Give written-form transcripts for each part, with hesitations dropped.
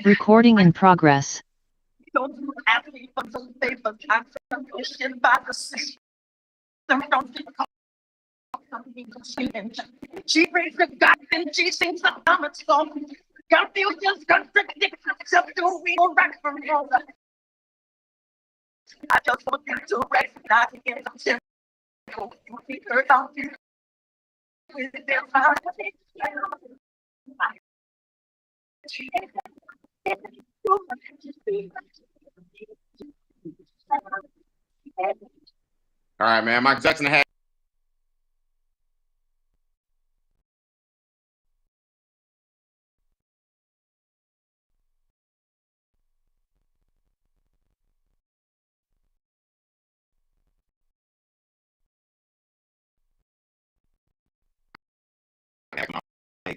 Recording in progress. She brings the God and she sings the comic song. Confusions, contradictions, subdue, we will wreck from home. I just want you to recognize again some simple. You see her down to with their All right, man. Mike Jackson had.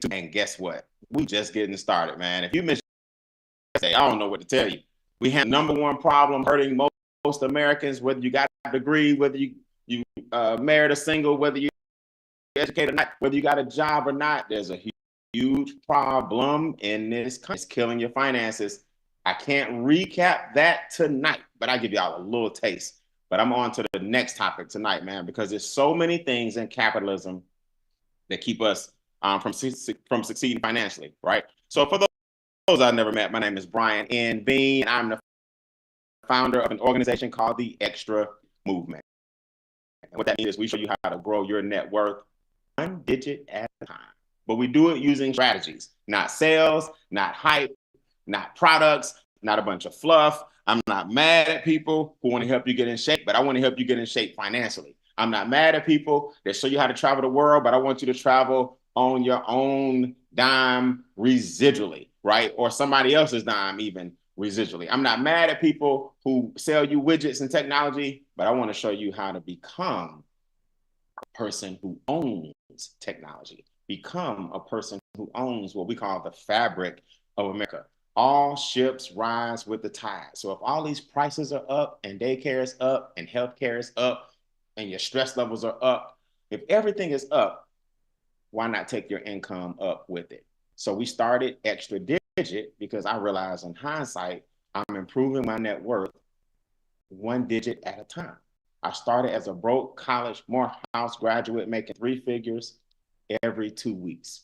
And guess what? We just getting started, man. If you miss, I don't know what to tell you. We have number one problem hurting most Americans, whether you got a degree, whether you married or single, whether you educated or not, whether you got a job or not. There's a huge problem in this country. It's killing your finances. I can't recap that tonight, but I'll give y'all a little taste. But I'm on to the next topic tonight, man, because there's so many things in capitalism that keep us from succeeding financially, right? So for those I've never met, my name is Beane, and I'm the founder of an organization called the Extra Movement. And what that means is we show you how to grow your net worth one digit at a time. But we do it using strategies, not sales, not hype, not products, not a bunch of fluff. I'm not mad at people who want to help you get in shape, but I want to help you get in shape financially. I'm not mad at people that show you how to travel the world, but I want you to travel on your own dime residually, right? Or somebody else's dime even residually. I'm not mad at people who sell you widgets and technology, but I want to show you how to become a person who owns technology, become a person who owns what we call the fabric of America. All ships rise with the tide. So if all these prices are up and daycare is up and healthcare is up and your stress levels are up, if everything is up, why not take your income up with it? So we started Extra Digit because I realized in hindsight, I'm improving my net worth one digit at a time. I started as a broke college Morehouse graduate making 3 figures every 2 weeks.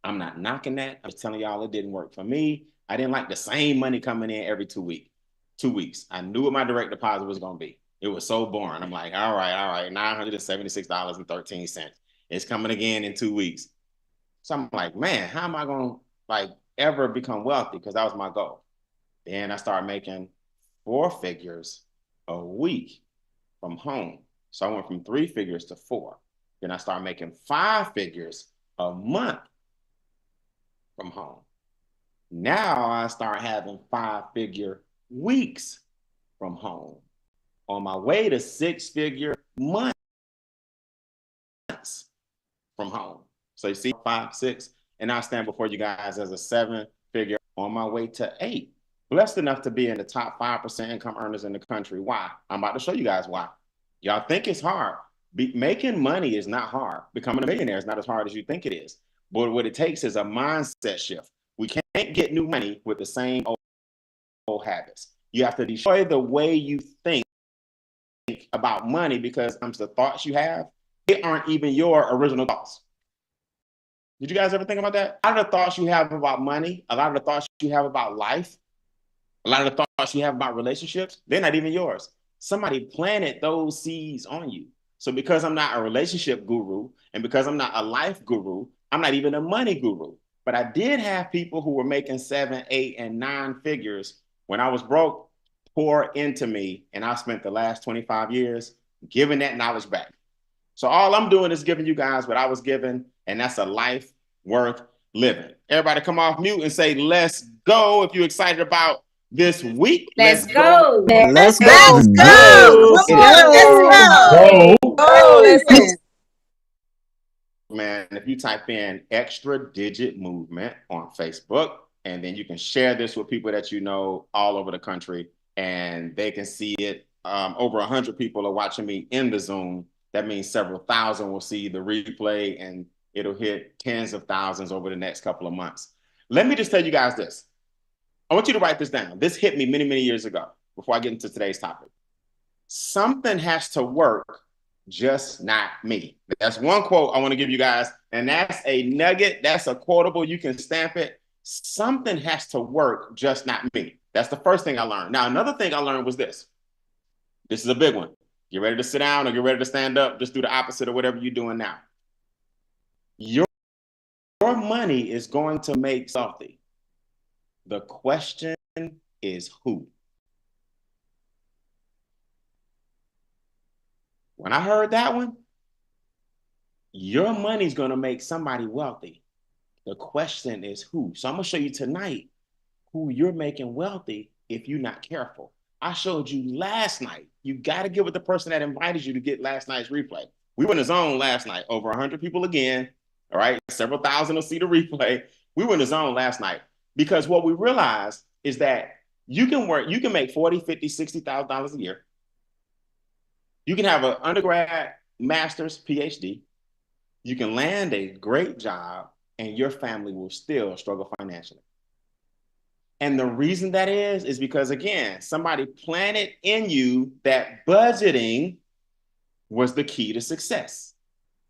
I'm not knocking that. I'm just telling y'all it didn't work for me. I didn't like the same money coming in every 2 weeks. 2 weeks. I knew what my direct deposit was going to be. It was so boring. I'm like, all right, $976.13. It's coming again in 2 weeks. So I'm like, man, how am I going to like ever become wealthy? Because that was my goal. Then I started making 4 figures a week from home. So I went from 3 figures to 4. Then I started making 5 figures a month from home. Now I start having 5-figure weeks from home. On my way to 6-figure months from home. So you see 5, 6, and I stand before you guys as a 7-figure on my way to 8. Blessed enough to be in the top 5% income earners in the country. Why? I'm about to show you guys why. Y'all think it's hard. Making money is not hard. Becoming a millionaire is not as hard as you think it is. But what it takes is a mindset shift. We can't get new money with the same old habits. You have to destroy the way you think about money, because the thoughts you have, they aren't even your original thoughts. Did you guys ever think about that? A lot of the thoughts you have about money, a lot of the thoughts you have about life, a lot of the thoughts you have about relationships, they're not even yours. Somebody planted those seeds on you. So because I'm not a relationship guru, and because I'm not a life guru, I'm not even a money guru. But I did have people who were making 7, 8, and 9 figures when I was broke pour into me, and I spent the last 25 years giving that knowledge back. So all I'm doing is giving you guys what I was given, and that's a life worth living. Everybody come off mute and say, let's go if you're excited about this week. Let's go. Let's go. Let's go. Come on, let's go. Go. Listen. Man, if you type in extra digit movement on Facebook, and then you can share this with people that you know all over the country, and they can see it. Over 100 people are watching me in the Zoom. That means several thousand will see the replay, and it'll hit tens of thousands over the next couple of months. Let me just tell you guys this. I want you to write this down. This hit me many, many years ago before I get into today's topic. Something has to work, just not me. That's one quote I want to give you guys, and that's a nugget. That's a quotable. You can stamp it. Something has to work, just not me. That's the first thing I learned. Now, another thing I learned was this. This is a big one. Get ready to sit down or get ready to stand up. Just do the opposite of whatever you're doing now. Your money is going to make something. The question is who? When I heard that one, your money's going to make somebody wealthy. The question is who? So I'm going to show you tonight who you're making wealthy if you're not careful. I showed you last night. You got to get with the person that invited you to get last night's replay. We were in the zone last night. Over 100 people again. All right. Several thousand will see the replay. We were in the zone last night because what we realized is that you can make $40,000, $50,000, $60,000 a year. You can have an undergrad, master's, PhD. You can land a great job and your family will still struggle financially. And the reason that is because, again, somebody planted in you that budgeting was the key to success.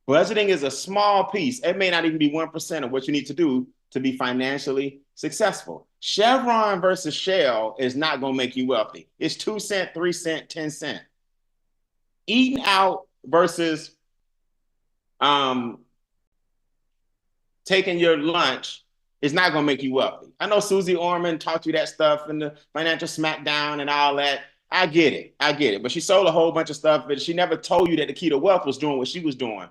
Budgeting is a small piece. It may not even be 1% of what you need to do to be financially successful. Chevron versus Shell is not going to make you wealthy. It's 2 cents, 3 cents, 10 cents. Eating out versus taking your lunch is not going to make you wealthy. I know Susie Orman taught you that stuff in the Financial Smackdown and all that. I get it. But she sold a whole bunch of stuff, but she never told you that the key to wealth was doing what she was doing.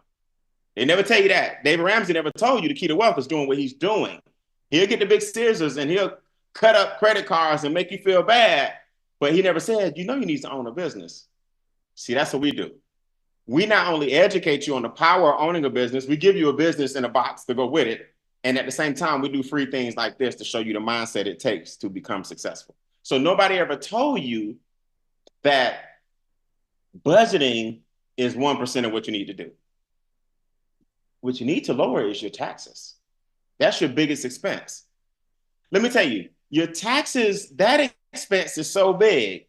They never tell you that. David Ramsey never told you the key to wealth is doing what he's doing. He'll get the big scissors and he'll cut up credit cards and make you feel bad. But he never said, you need to own a business. See, that's what we do. We not only educate you on the power of owning a business, we give you a business in a box to go with it. And at the same time, we do free things like this to show you the mindset it takes to become successful. So nobody ever told you that budgeting is 1% of what you need to do. What you need to lower is your taxes. That's your biggest expense. Let me tell you, your taxes, that expense is so big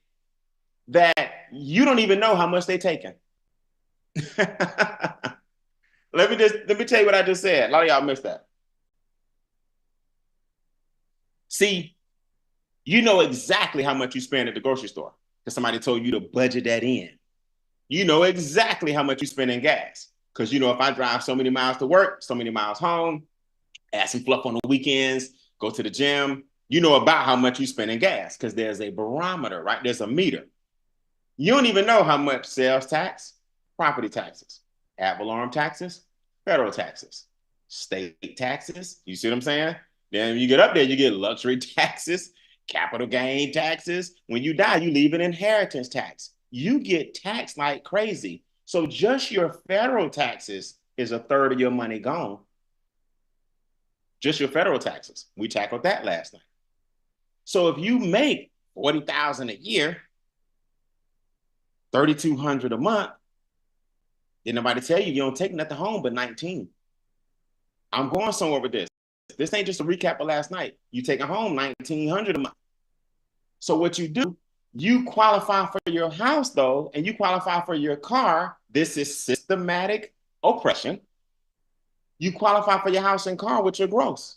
that you don't even know how much they're taking. Let me tell you what I just said. A lot of y'all missed that. See, you know exactly how much you spend at the grocery store because somebody told you to budget that in. You know exactly how much you spend in gas because you know if I drive so many miles to work, so many miles home, add some fluff on the weekends, go to the gym, you know about how much you spend in gas because there's a barometer, right? There's a meter. You don't even know how much sales tax, property taxes, ad valorem taxes, federal taxes, state taxes. You see what I'm saying? Then when you get up there, you get luxury taxes, capital gain taxes. When you die, you leave an inheritance tax. You get taxed like crazy. So just your federal taxes is a third of your money gone. Just your federal taxes. We tackled that last night. So if you make $40,000 a year, $3,200 a month, did nobody tell you don't take nothing home but 19? I'm going somewhere with this. This ain't just a recap of last night. You taking home 1,900 a month. So what you do, you qualify for your house though, and you qualify for your car. This is systematic oppression. You qualify for your house and car with your gross.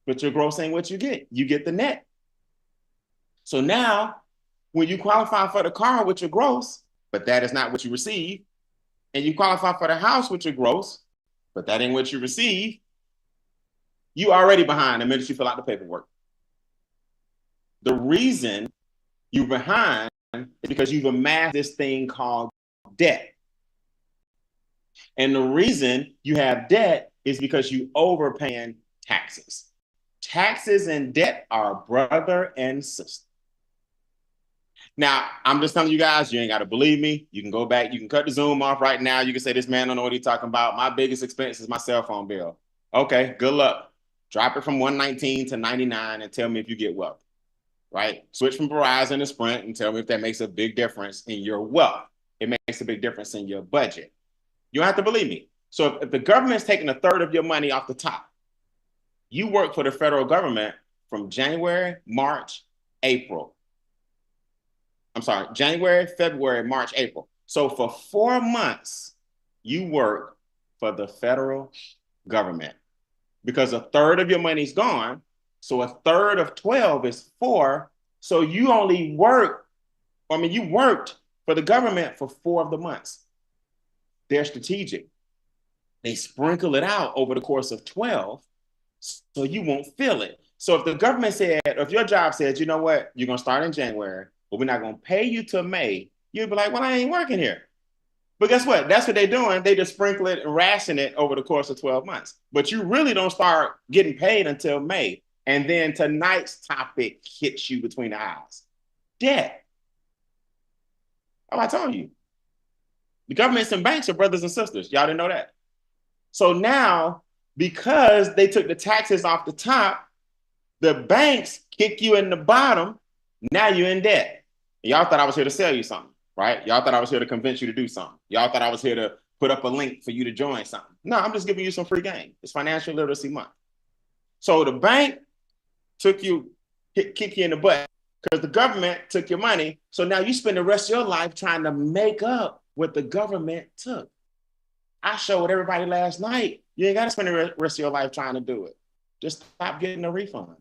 But your gross ain't what you get. You get the net. So now, when you qualify for the car with your gross, but that is not what you receive, and you qualify for the house with your gross, but that ain't what you receive, you already behind the minute you fill out the paperwork. The reason you're behind is because you've amassed this thing called debt. And the reason you have debt is because you overpaying taxes. Taxes and debt are brother and sister. Now, I'm just telling you guys, you ain't got to believe me. You can go back, you can cut the Zoom off right now. You can say, this man don't know what he's talking about. My biggest expense is my cell phone bill. Okay, good luck. Drop it from 119 to 99 and tell me if you get wealth, right? Switch from Verizon to Sprint and tell me if that makes a big difference in your wealth. It makes a big difference in your budget. You don't have to believe me. So if the government's taking a third of your money off the top, you work for the federal government from January, March, April. I'm sorry, January, February, March, April. So for 4 months, you work for the federal government because a third of your money's gone. So a third of 12 is 4. So you only work, you worked for the government for 4 of the months. They're strategic. They sprinkle it out over the course of 12 so you won't feel it. So if the government said, or if your job said, you know what, you're going to start in January, but we're not going to pay you till May, you'd be like, well, I ain't working here. But guess what? That's what they're doing. They just sprinkle it and ration it over the course of 12 months. But you really don't start getting paid until May. And then tonight's topic hits you between the eyes. Debt. Oh, I told you. The governments and banks are brothers and sisters. Y'all didn't know that. So now, because they took the taxes off the top, the banks kick you in the bottom. Now you're in debt. Y'all thought I was here to sell you something, right? Y'all thought I was here to convince you to do something. Y'all thought I was here to put up a link for you to join something. No, I'm just giving you some free game. It's Financial Literacy Month. So the bank kick you in the butt because the government took your money. So now you spend the rest of your life trying to make up what the government took. I showed everybody last night, you ain't got to spend the rest of your life trying to do it. Just stop getting a refund.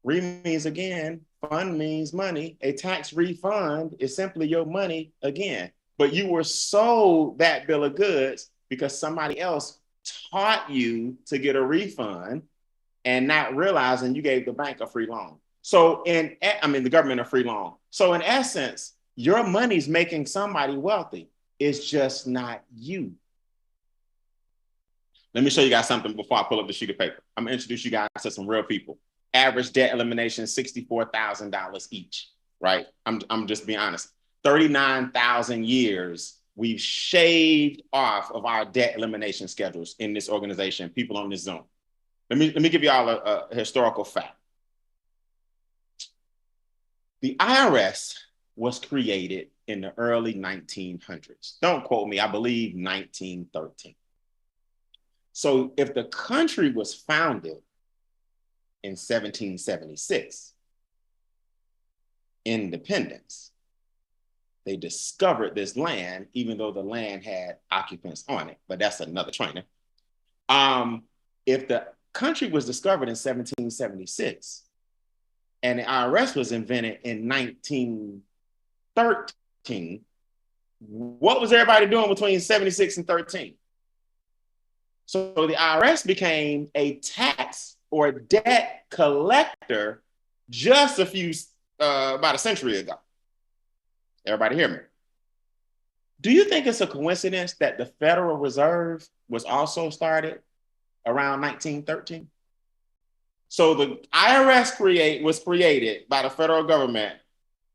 Means again, fund means money. A tax refund is simply your money again. But you were sold that bill of goods because somebody else taught you to get a refund and not realizing you gave the bank a free loan. So the government a free loan. So in essence, your money's making somebody wealthy. It's just not you. Let me show you guys something before I pull up the sheet of paper. I'm gonna introduce you guys to some real people. Average debt elimination, $64,000 each, right? I'm just being honest. 39,000 years we've shaved off of our debt elimination schedules in this organization, people on this Zoom. Let me give y'all a historical fact. The IRS was created in the early 1900s. Don't quote me, I believe 1913. So if the country was founded in 1776, independence, they discovered this land, even though the land had occupants on it. But that's another training. If the country was discovered in 1776 and the IRS was invented in 1913, what was everybody doing between 76 and 13? So the IRS became a tax or debt collector just about a century ago. Everybody hear me? Do you think it's a coincidence that the Federal Reserve was also started around 1913? So the IRS was created by the federal government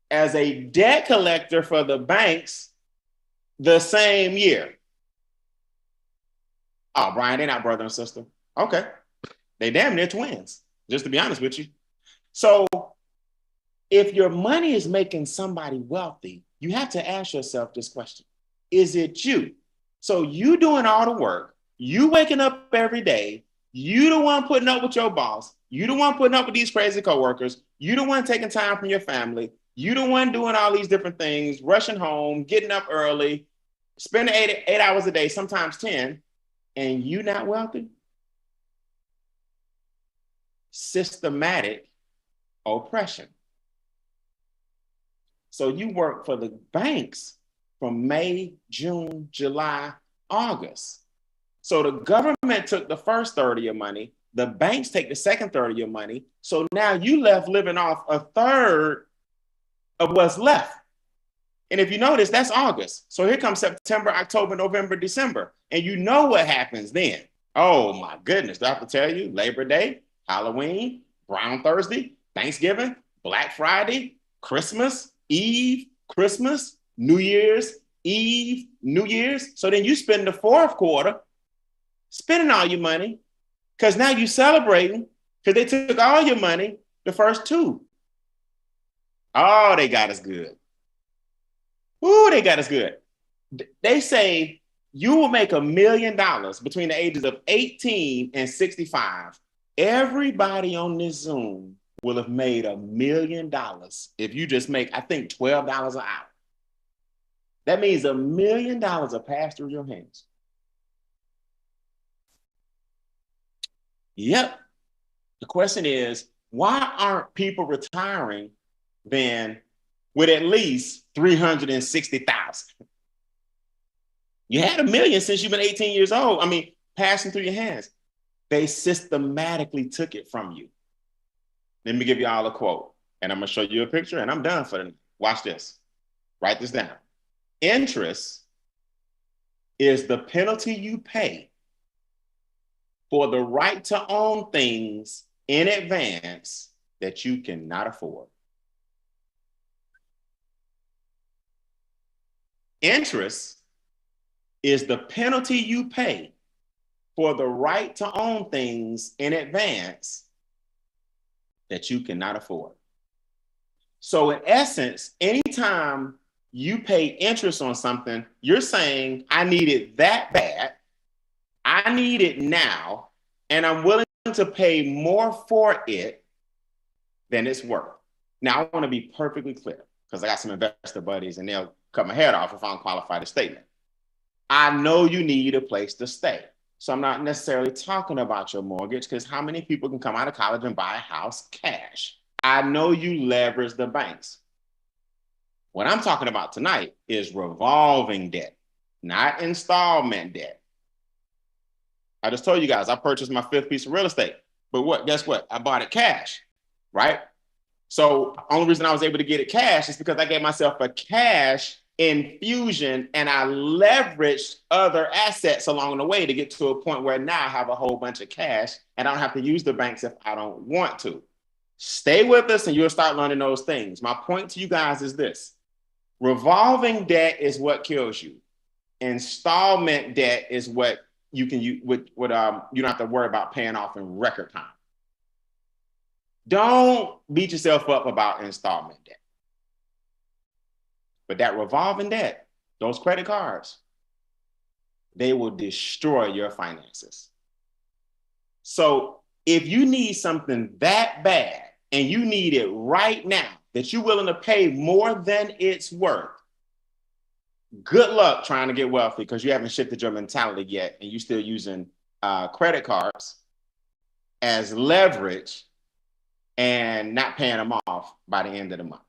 as a debt collector for the banks the same year. Oh, Brian, they're not brother and sister. Okay. They damn near twins, just to be honest with you. So if your money is making somebody wealthy, you have to ask yourself this question. Is it you? So you doing all the work, you waking up every day, you the one putting up with your boss, you the one putting up with these crazy coworkers, you the one taking time from your family, you the one doing all these different things, rushing home, getting up early, spending eight hours a day, sometimes 10, and you not wealthy? Systematic oppression. So you work for the banks from May, June, July, August. So the government took the first third of your money, the banks take the second third of your money. So now you left living off a third of what's left. And if you notice, that's August. So here comes September, October, November, December. And you know what happens then. Oh my goodness, do I have to tell you? Labor Day, Halloween, Brown Thursday, Thanksgiving, Black Friday, Christmas Eve, Christmas, New Year's Eve, New Year's. So then you spend the fourth quarter spending all your money because now you're celebrating because they took all your money the first two. Oh, they got us good. Ooh, they got us good. They say you will make $1 million between the ages of 18 and 65. Everybody on this Zoom will have made $1 million if you just make, I think, $12 an hour. That means $1 million will pass through your hands. Yep. The question is, why aren't people retiring then with at least 360,000? You had $1 million since you've been 18 years old. I mean, passing through your hands. They systematically took it from you. Let me give you all a quote, and I'm going to show you a picture, and I'm done for the night. Watch this. Write this down. Interest is the penalty you pay for the right to own things in advance that you cannot afford. Interest is the penalty you pay for the right to own things in advance that you cannot afford. So in essence, anytime you pay interest on something, you're saying, I need it that bad, I need it now, and I'm willing to pay more for it than it's worth. Now, I want to be perfectly clear because I got some investor buddies and they'll cut my head off if I don't qualify the statement. I know you need a place to stay. So I'm not necessarily talking about your mortgage because how many people can come out of college and buy a house cash? I know you leverage the banks. What I'm talking about tonight is revolving debt, not installment debt. I just told you guys I purchased my 5th piece of real estate, but guess what? I bought it cash, right? So the only reason I was able to get it cash is because I gave myself a cash infusion and I leveraged other assets along the way to get to a point where now I have a whole bunch of cash and I don't have to use the banks if I don't want to. Stay with us and you'll start learning those things. My point to you guys is this. Revolving debt is what kills you. Installment debt is what you can use, you don't have to worry about paying off in record time. Don't beat yourself up about installment debt. But that revolving debt, those credit cards, they will destroy your finances. So if you need something that bad and you need it right now, that you're willing to pay more than it's worth, good luck trying to get wealthy because you haven't shifted your mentality yet and you're still using credit cards as leverage and not paying them off by the end of the month.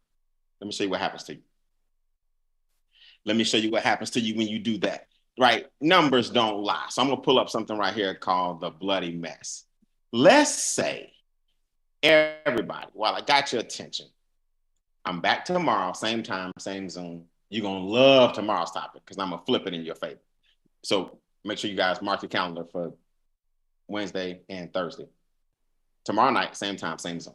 Let me show you what happens to you. Let me show you what happens to you when you do that, right? Numbers don't lie. So I'm going to pull up something right here called the bloody mess. Let's say everybody, while I got your attention, I'm back tomorrow, same time, same Zoom. You're going to love tomorrow's topic because I'm going to flip it in your favor. So make sure you guys mark your calendar for Wednesday and Thursday. Tomorrow night, same time, same Zoom.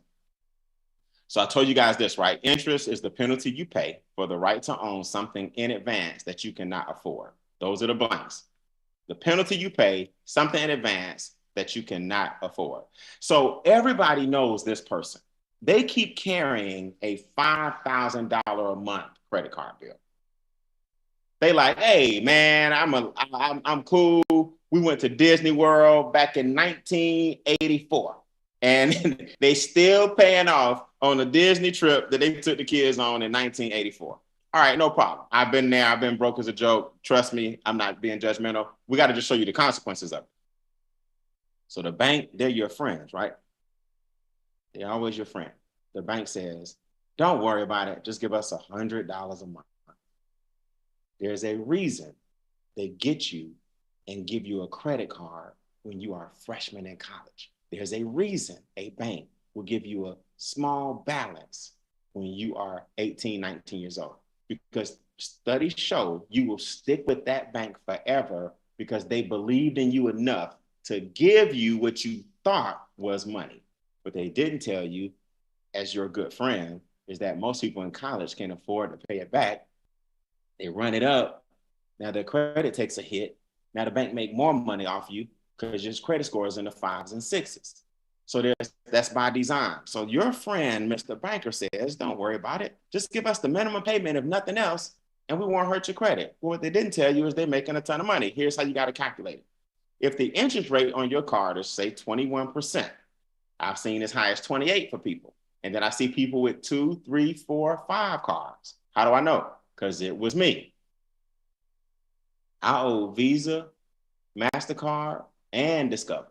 So I told you guys this, right? Interest is the penalty you pay for the right to own something in advance that you cannot afford. Those are the blanks. The penalty you pay, something in advance that you cannot afford. So everybody knows this person. They keep carrying a $5,000 a month credit card bill. They like, hey man, I'm cool. We went to Disney World back in 1984. And they still paying off on the Disney trip that they took the kids on in 1984. All right, no problem. I've been there. I've been broke as a joke. Trust me, I'm not being judgmental. We got to just show you the consequences of it. So the bank, they're your friends, right? They're always your friend. The bank says, don't worry about it. Just give us $100 a month. There's a reason they get you and give you a credit card when you are a freshman in college. There's a reason a bank will give you a small balance when you are 18, 19 years old, because studies show you will stick with that bank forever because they believed in you enough to give you what you thought was money. What they didn't tell you, as your good friend, is that most people in college can't afford to pay it back. They run it up. Now their credit takes a hit. Now the bank make more money off you because your credit score is in the 5s and 6s. So that's by design. So your friend, Mr. Banker, says, don't worry about it. Just give us the minimum payment, if nothing else, and we won't hurt your credit. Well, what they didn't tell you is they're making a ton of money. Here's how you got to calculate it. If the interest rate on your card is, say, 21%, I've seen as high as 28 for people. And then I see people with 2, 3, 4, 5 cards. How do I know? Because it was me. I owe Visa, MasterCard, and Discover.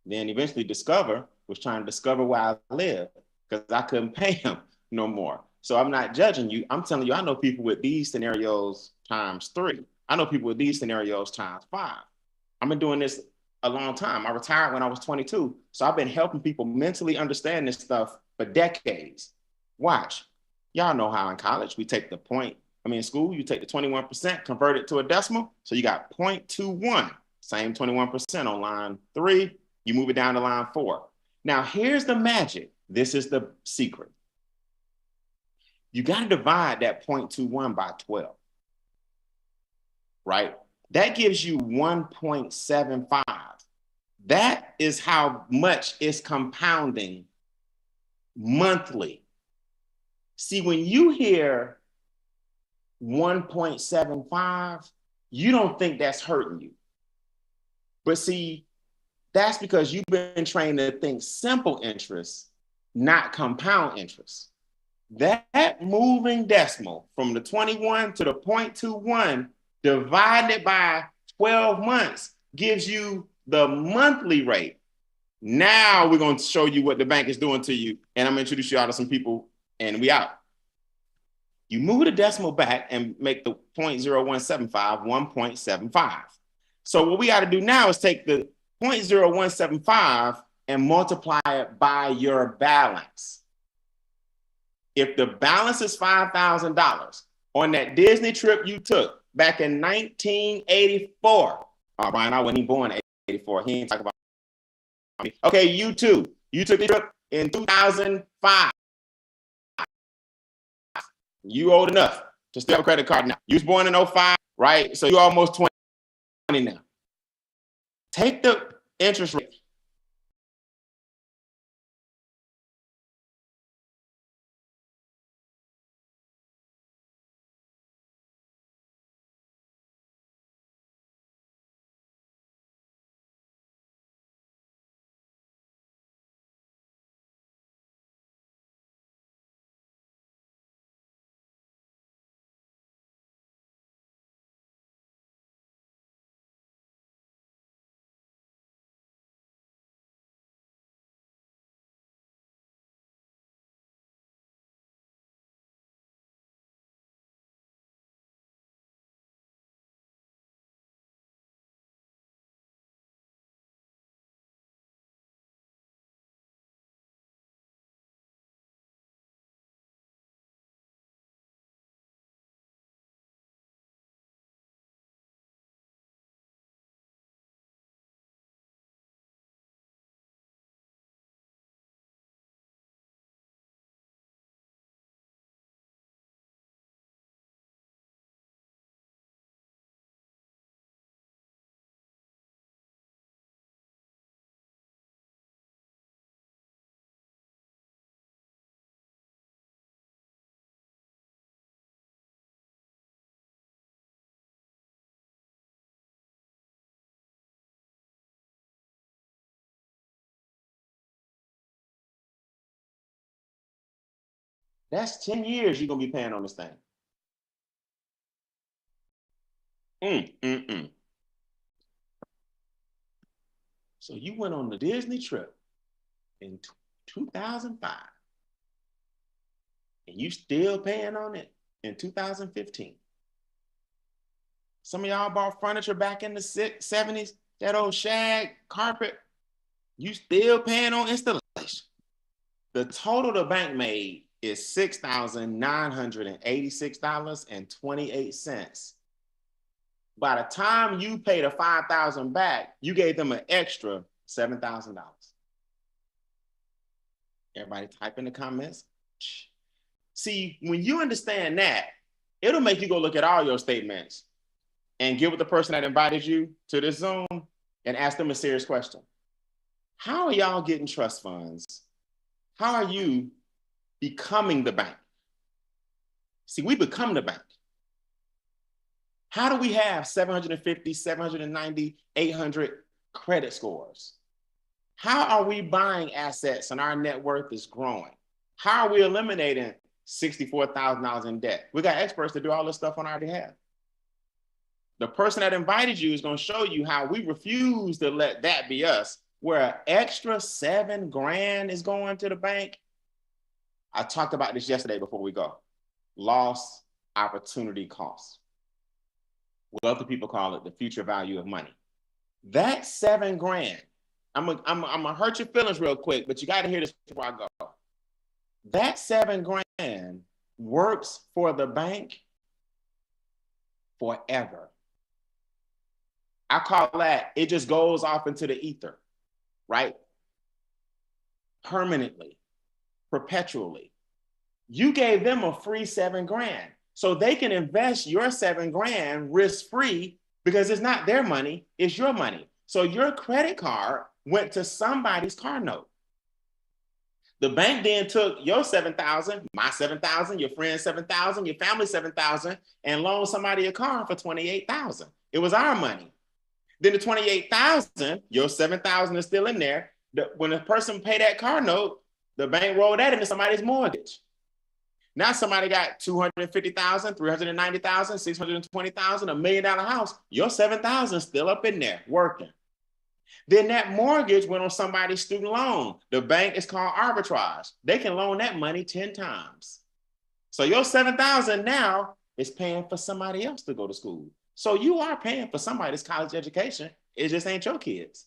Then eventually Discover was trying to discover where I live because I couldn't pay him no more. So I'm not judging you. I'm telling you, I know people with these scenarios times 3. I know people with these scenarios times 5. I've been doing this a long time. I retired when I was 22. So I've been helping people mentally understand this stuff for decades. Watch. Y'all know how in college we take in school, you take the 21%, convert it to a decimal. So you got 0.21, same 21% on line 3. You move it down to line 4. Now, here's the magic. This is the secret. You got to divide that 0.21 by 12, right? That gives you 1.75. That is how much it's compounding monthly. See, when you hear 1.75, you don't think that's hurting you. But see, that's because you've been trained to think simple interest, not compound interest. That moving decimal from the 21 to the 0.21 divided by 12 months gives you the monthly rate. Now we're going to show you what the bank is doing to you. And I'm going to introduce you all to some people and we out. You move the decimal back and make the 0.0175 1.75. So what we got to do now is take the 0.0175 and multiply it by your balance. If the balance is $5,000 on that Disney trip you took back in 1984, Brian, I wasn't even born in 84. He ain't talking about me. Okay, you too. You took the trip in 2005. You old enough to still have a credit card now. You was born in 05, right? So you're almost 20 now. Take the interest rate That's 10 years you're going to be paying on this thing. So you went on the Disney trip in 2005 and you still paying on it in 2015. Some of y'all bought furniture back in the 70s, that old shag carpet, you still paying on installation. The total the bank made is $6,986.28. By the time you pay the $5,000 back, you gave them an extra $7,000. Everybody type in the comments. See, when you understand that, it'll make you go look at all your statements and get with the person that invited you to this Zoom and ask them a serious question. How are y'all getting trust funds? How are you becoming the bank? See, we become the bank. How do we have 750, 790, 800 credit scores? How are we buying assets and our net worth is growing? How are we eliminating $64,000 in debt? We got experts to do all this stuff on our behalf. The person that invited you is going to show you how we refuse to let that be us, where an extra $7,000 is going to the bank. I talked about this yesterday before we go. Lost opportunity cost. Wealthy people call it the future value of money. That $7,000, I'm gonna hurt your feelings real quick, but you got to hear this before I go. That $7,000 works for the bank forever. I call that, it just goes off into the ether, right? Permanently, perpetually. You gave them a free $7,000. So they can invest your $7,000 risk-free because it's not their money, it's your money. So your credit card went to somebody's car note. The bank then took your $7,000, my $7,000, your friend's $7,000, your family's $7,000, and loaned somebody a car for $28,000. It was our money. Then the $28,000, your $7,000 is still in there. When the person paid that car note, the bank rolled that into somebody's mortgage. Now somebody got $250,000, $390,000, $620,000, $1 million house. Your $7,000 still up in there working. Then that mortgage went on somebody's student loan. The bank is called arbitrage. They can loan that money 10 times. So your $7,000 now is paying for somebody else to go to school. So you are paying for somebody's college education. It just ain't your kids.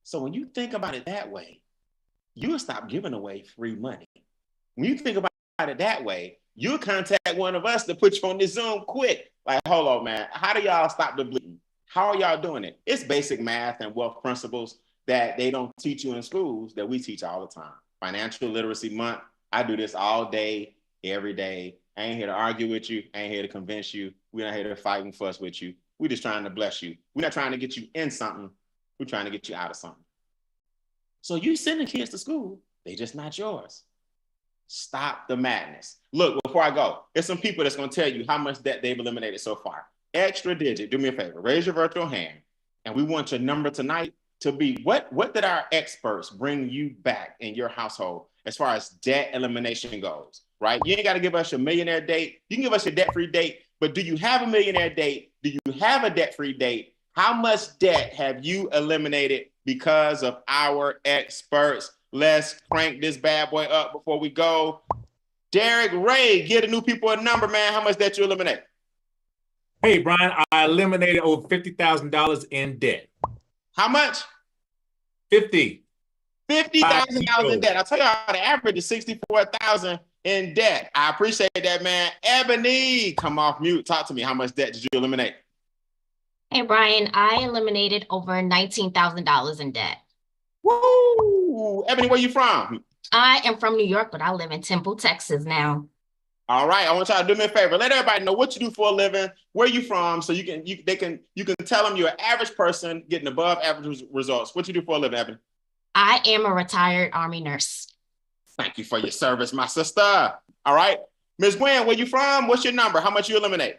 So when you think about it that way, you'll stop giving away free money. When you think about it that way, you'll contact one of us to put you on this Zoom quick. Like, hold on, man. How do y'all stop the bleeding? How are y'all doing it? It's basic math and wealth principles that they don't teach you in schools that we teach all the time. Financial Literacy Month. I do this all day, every day. I ain't here to argue with you. I ain't here to convince you. We're not here to fight and fuss with you. We're just trying to bless you. We're not trying to get you in something. We're trying to get you out of something. So you sending kids to school, they just not yours. Stop the madness. Look, before I go, there's some people that's going to tell you how much debt they've eliminated so far. Extra digit, do me a favor, raise your virtual hand. And we want your number tonight to be, what did our experts bring you back in your household as far as debt elimination goes, right? You ain't got to give us your millionaire date. You can give us your debt-free date, but do you have a millionaire date? Do you have a debt-free date? How much debt have you eliminated because of our experts? Let's crank this bad boy up before we go. Derek Ray, get the new people a number, man. How much debt you eliminate? Hey, Brian, I eliminated over $50,000 in debt. How much? 50. $50,000 in debt. I'll tell you how the average is $64,000 in debt. I appreciate that, man. Ebony, come off mute. Talk to me. How much debt did you eliminate? Hey, Brian, I eliminated over $19,000 in debt. Woo! Ebony, where you from? I am from New York, but I live in Temple, Texas now. All right, I want y'all to do me a favor. Let everybody know what you do for a living, where you from, so you can tell them you're an average person getting above average results. What you do for a living, Ebony? I am a retired Army nurse. Thank you for your service, my sister. All right, Ms. Gwen, where you from? What's your number? How much you eliminate?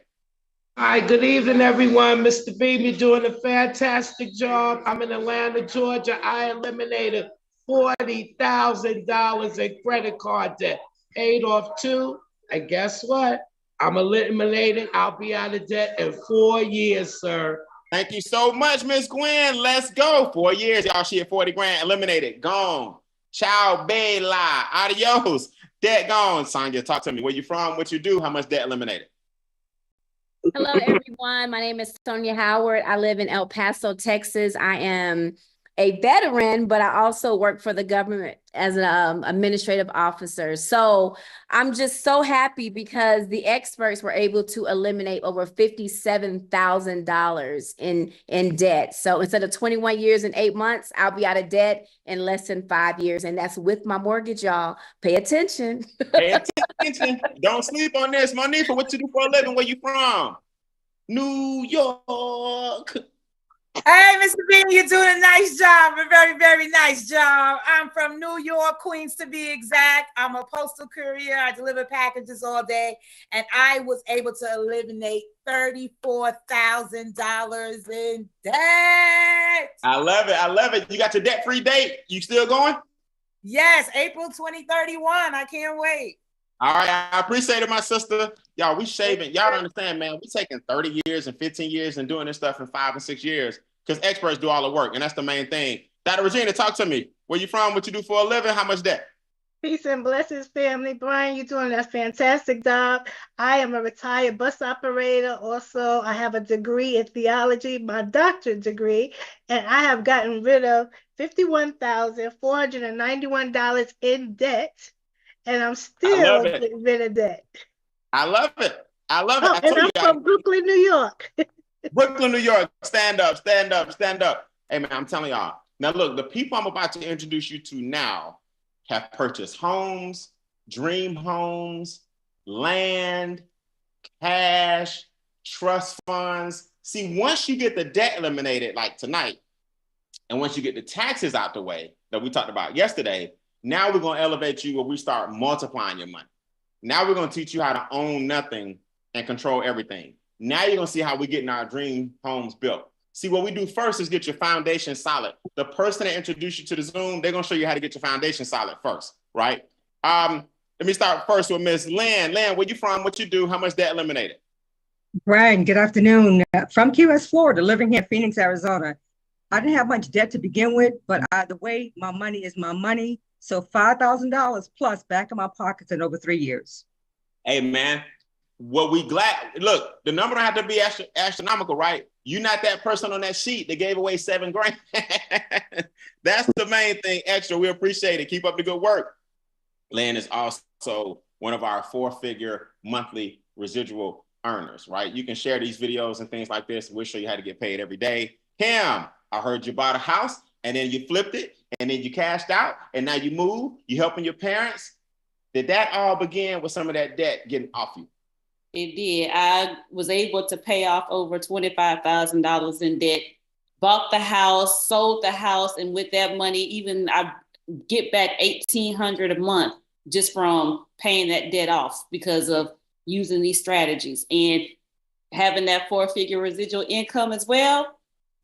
Hi, good evening, everyone. Mr. Beane, you're doing a fantastic job. I'm in Atlanta, Georgia. I eliminated $40,000 in credit card debt. Paid off 2, and guess what? I'm eliminated. I'll be out of debt in 4 years, sir. Thank you so much, Miss Gwen. Let's go. 4 years, y'all. She at 40 grand. Eliminated. Gone. Ciao, bella. Adios. Debt gone. Sonia, talk to me. Where you from? What you do? How much debt eliminated? Hello, everyone. My name is Sonia Howard. I live in El Paso, Texas. I am a veteran, but I also work for the government as an administrative officer. So I'm just so happy because the experts were able to eliminate over $57,000 in debt. So instead of 21 years and 8 months, I'll be out of debt in less than 5 years. And that's with my mortgage, y'all. Pay attention. Pay attention. Don't sleep on this. Monifa, what you do for a living? Where you from? New York. Hey, Mr. Beane, you're doing a nice job, a very, very nice job. I'm from New York, Queens to be exact. I'm a postal courier. I deliver packages all day, and I was able to eliminate $34,000 in debt. I love it. I love it. You got your debt-free date. You still going? Yes, April 2031. I can't wait. All right, I appreciate it, my sister. Y'all, we shaving. Y'all don't understand, man. We taking 30 years and 15 years and doing this stuff in 5 and 6 years because experts do all the work, and that's the main thing. Dr. Regina, talk to me. Where you from? What you do for a living? How much debt? Peace and blessings, family. Brian, you're doing a fantastic job. I am a retired bus operator. Also, I have a degree in theology, my doctorate degree, and I have gotten rid of $51,491 in debt. And I'm still getting rid of that. I love it. I love it. And I'm from Brooklyn, New York. Brooklyn, New York. Stand up, stand up, stand up. Hey, man, I'm telling y'all. Now, look, the people I'm about to introduce you to now have purchased homes, dream homes, land, cash, trust funds. See, once you get the debt eliminated, like tonight, and once you get the taxes out the way that we talked about yesterday, now we're going to elevate you where we start multiplying your money. Now we're going to teach you how to own nothing and control everything. Now you're going to see how we're getting our dream homes built. See, what we do first is get your foundation solid. The person that introduced you to the Zoom, they're going to show you how to get your foundation solid first, right? Let me start first with Miss Lynn. Lynn, where you from? What you do? How much debt eliminated? Brian, good afternoon. From Key West, Florida, living here in Phoenix, Arizona. I didn't have much debt to begin with, but the way my money is my money. So $5,000 plus back in my pockets in over 3 years. Hey, man, what we glad, look, the number don't have to be astronomical, right? You're not that person on that sheet that gave away $7 grand. That's the main thing extra. We appreciate it. Keep up the good work. Lynn is also one of our 4-figure monthly residual earners, right? You can share these videos and things like this. We'll show you how to get paid every day. Kim, I heard you bought a house and then you flipped it and then you cashed out and now you move, you helping your parents. Did that all begin with some of that debt getting off you? It did. I was able to pay off over $25,000 in debt, bought the house, sold the house, and with that money, even I get back $1,800 a month just from paying that debt off because of using these strategies. And having that 4-figure residual income as well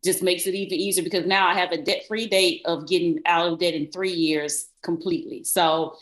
just makes it even easier because now I have a debt-free date of getting out of debt in 3 years completely. So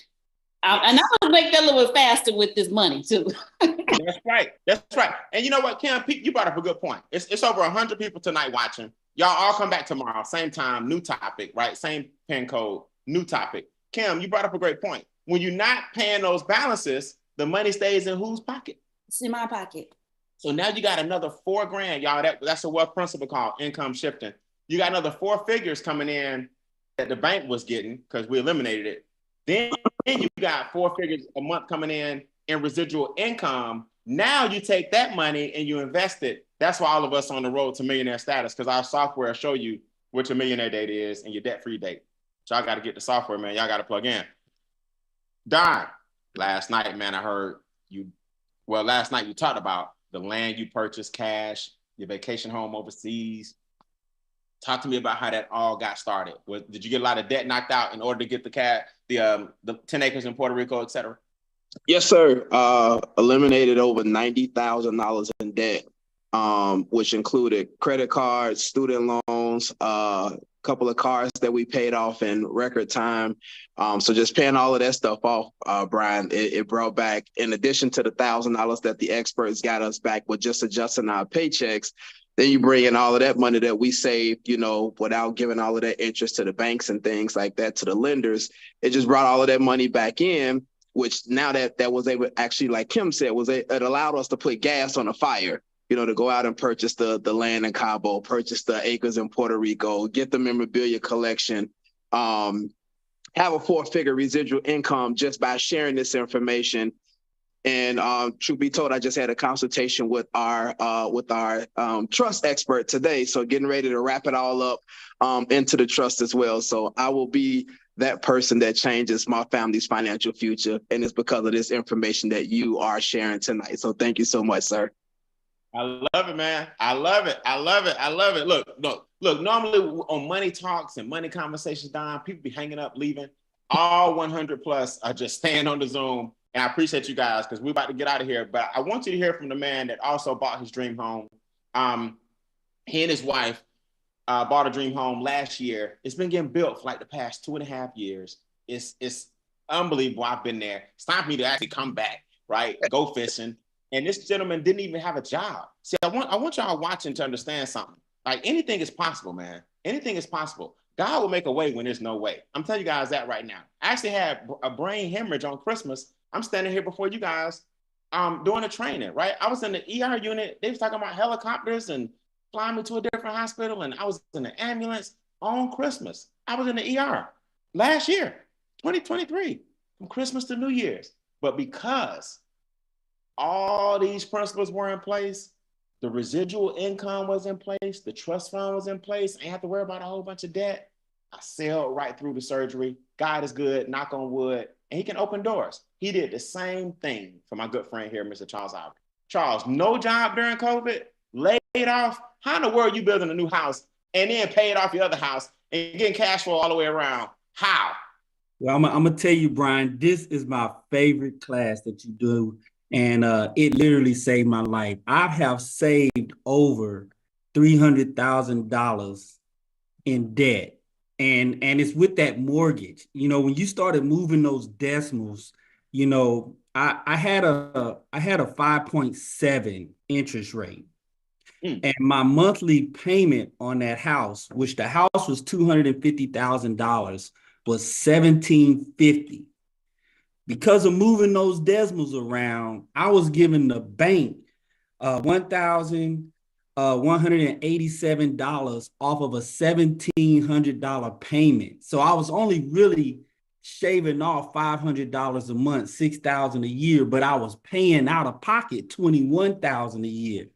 and I'm gonna make that a little bit faster with this money too. That's right. That's right. And you know what, Kim, you brought up a good point. It's over 100 people tonight watching. Y'all all come back tomorrow, same time, new topic, right? Same pin code, new topic. Kim, you brought up a great point. When you're not paying those balances, the money stays in whose pocket? It's in my pocket. So now you got another $4 grand, y'all. That's a wealth principle called income shifting. You got another 4 figures coming in that the bank was getting because we eliminated it. Then you got 4 figures a month coming in residual income. Now you take that money and you invest it. That's why all of us on the road to millionaire status, because our software will show you what your millionaire date is and your debt-free date. So y'all got to get the software, man. Y'all got to plug in. Don, last night, man, I heard you. Well, last night you talked about the land you purchased, cash, your vacation home overseas. Talk to me about how that all got started. Did you get a lot of debt knocked out in order to get the 10 acres in Puerto Rico, et cetera? Yes, sir. Eliminated over $90,000 in debt, which included credit cards, student loans, loans, couple of cars that we paid off in record time. So just paying all of that stuff off, Brian, it brought back, in addition to the $1,000 that the experts got us back with just adjusting our paychecks, then you bring in all of that money that we saved, without giving all of that interest to the banks and things like that, to the lenders. It just brought all of that money back in, which now that was able, actually, like Kim said, it allowed us to put gas on the fire, to go out and purchase the land in Cabo, purchase the acres in Puerto Rico, get the memorabilia collection, have a 4-figure residual income just by sharing this information. And truth be told, I just had a consultation with our trust expert today. So getting ready to wrap it all up into the trust as well. So I will be that person that changes my family's financial future. And it's because of this information that you are sharing tonight. So thank you so much, sir. I love it, man. I love it. I love it. I love it. Look. Normally on Money Talks and Money Conversations, Don, people be hanging up, leaving. All 100 plus are just staying on the Zoom. And I appreciate you guys because we're about to get out of here. But I want you to hear from the man that also bought his dream home. He and his wife bought a dream home last year. It's been getting built for like the past 2.5 years. It's unbelievable. I've been there. It's time for me to actually come back, right? Go fishing. And this gentleman didn't even have a job. See, I want y'all watching to understand something. Like, anything is possible, man. Anything is possible. God will make a way when there's no way. I'm telling you guys that right now. I actually had a brain hemorrhage on Christmas. I'm standing here before you guys doing a training, right? I was in the ER unit. They was talking about helicopters and flying me to a different hospital. And I was in the ambulance on Christmas. I was in the ER last year, 2023, from Christmas to New Year's. But because all these principles were in place, the residual income was in place, the trust fund was in place, I didn't have to worry about a whole bunch of debt. I sailed right through the surgery. God is good, knock on wood, and he can open doors. He did the same thing for my good friend here, Mr. Charles Albert. Charles, no job during COVID, laid off. How in the world you building a new house and then paid off your other house and getting cash flow all the way around? How? Well, I'm gonna tell you, Brian, this is my favorite class that you do. And it literally saved my life. I have saved over $300,000 in debt. And it's with that mortgage. When you started moving those decimals, I had a 5.7 interest rate. And my monthly payment on that house, which the house was $250,000, was $1,750. Because of moving those decimals around, I was giving the bank $1,187 off of a $1,700 payment. So I was only really shaving off $500 a month, $6,000 a year, but I was paying out of pocket $21,000 a year.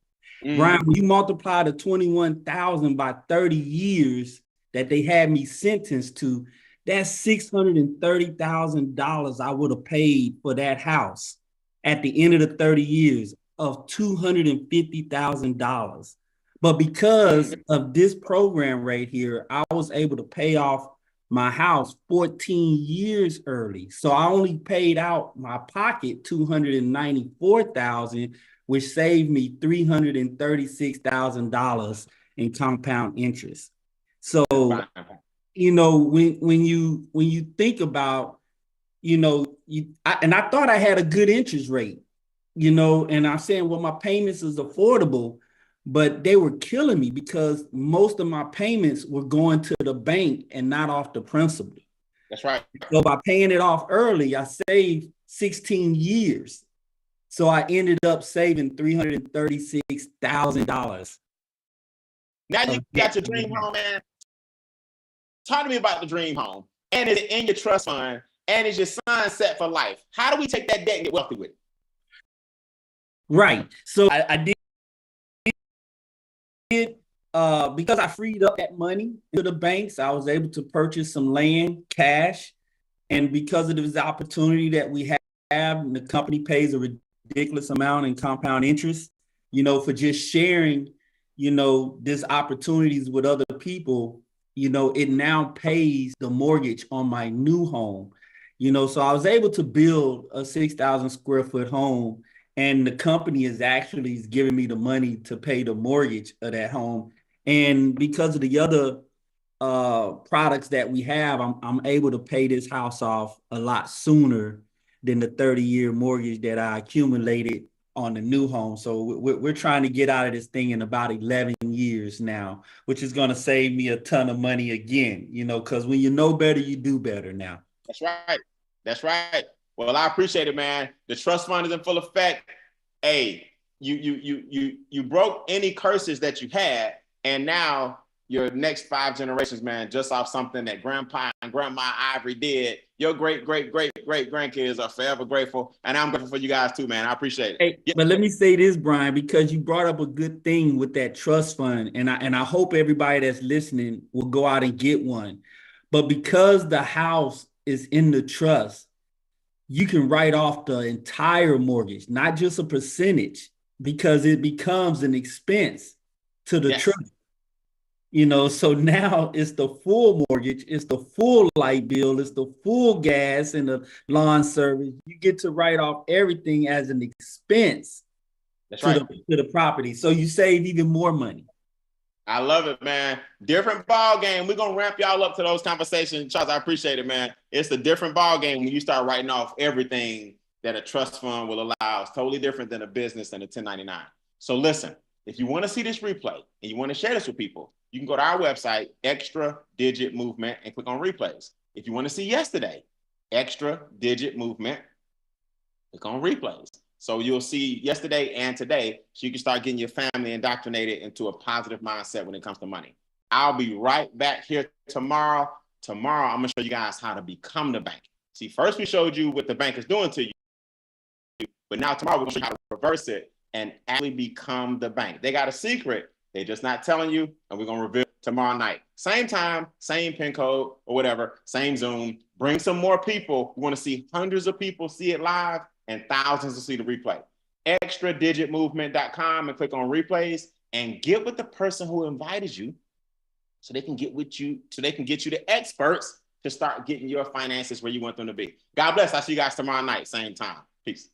Brian, when you multiply the $21,000 by 30 years that they had me sentenced to, that's $630,000 I would have paid for that house at the end of the 30 years of $250,000. But because of this program right here, I was able to pay off my house 14 years early. So I only paid out my pocket $294,000, which saved me $336,000 in compound interest. So when you think about, I thought I had a good interest rate, and I'm saying, well, my payments is affordable, but they were killing me because most of my payments were going to the bank and not off the principal. That's right. So by paying it off early, I saved 16 years. So I ended up saving $336,000. Now you got your dream home, man. Talk to me about the dream home, and it's in your trust fund, and it's your son set for life. How do we take that debt and get wealthy with it? Right. So I did because I freed up that money to the banks. I was able to purchase some land, cash, and because of this opportunity that we have, the company pays a ridiculous amount in compound interest, for just sharing, this opportunities with other people. It now pays the mortgage on my new home, so I was able to build a 6,000 square foot home, and the company is giving me the money to pay the mortgage of that home. And because of the other products that we have, I'm able to pay this house off a lot sooner than the 30-year mortgage that I accumulated on the new home. So we're trying to get out of this thing in about 11 years now, which is going to save me a ton of money again, you know, because when you know better, you do better now. That's right. That's right. Well, I appreciate it, man. The trust fund is in full effect. Hey, you broke any curses that you had, and now your next 5 generations, man, just off something that Grandpa and Grandma Ivory did, your great grandkids are forever grateful, and I'm grateful for you guys too, man. I appreciate it. Hey, but let me say this, Brian, because you brought up a good thing with that trust fund, and I hope everybody that's listening will go out and get one. But because the house is in the trust, you can write off the entire mortgage, not just a percentage, because it becomes an expense to the trust. You know, so now it's the full mortgage, it's the full light bill, it's the full gas and the lawn service. You get to write off everything as an expense to the property. So you save even more money. I love it, man. Different ball game. We're gonna ramp y'all up to those conversations. Charles, I appreciate it, man. It's a different ball game when you start writing off everything that a trust fund will allow. It's totally different than a business and a 1099. So listen, if you want to see this replay and you want to share this with people, you can go to our website, Extra Digit Movement, and click on replays. If you want to see yesterday, Extra Digit Movement, click on replays. So you'll see yesterday and today, so you can start getting your family indoctrinated into a positive mindset when it comes to money. I'll be right back here tomorrow. Tomorrow, I'm gonna show you guys how to become the bank. See, first we showed you what the bank is doing to you, but now tomorrow we're gonna show you how to reverse it and actually become the bank. They got a secret. They're just not telling you, and we're gonna reveal it tomorrow night. Same time, same pin code or whatever, same Zoom. Bring some more people. We wanna see hundreds of people see it live and thousands to see the replay. extradigitmovement.com and click on replays and get with the person who invited you so they can get with you, so they can get you the experts to start getting your finances where you want them to be. God bless. I'll see you guys tomorrow night, same time. Peace.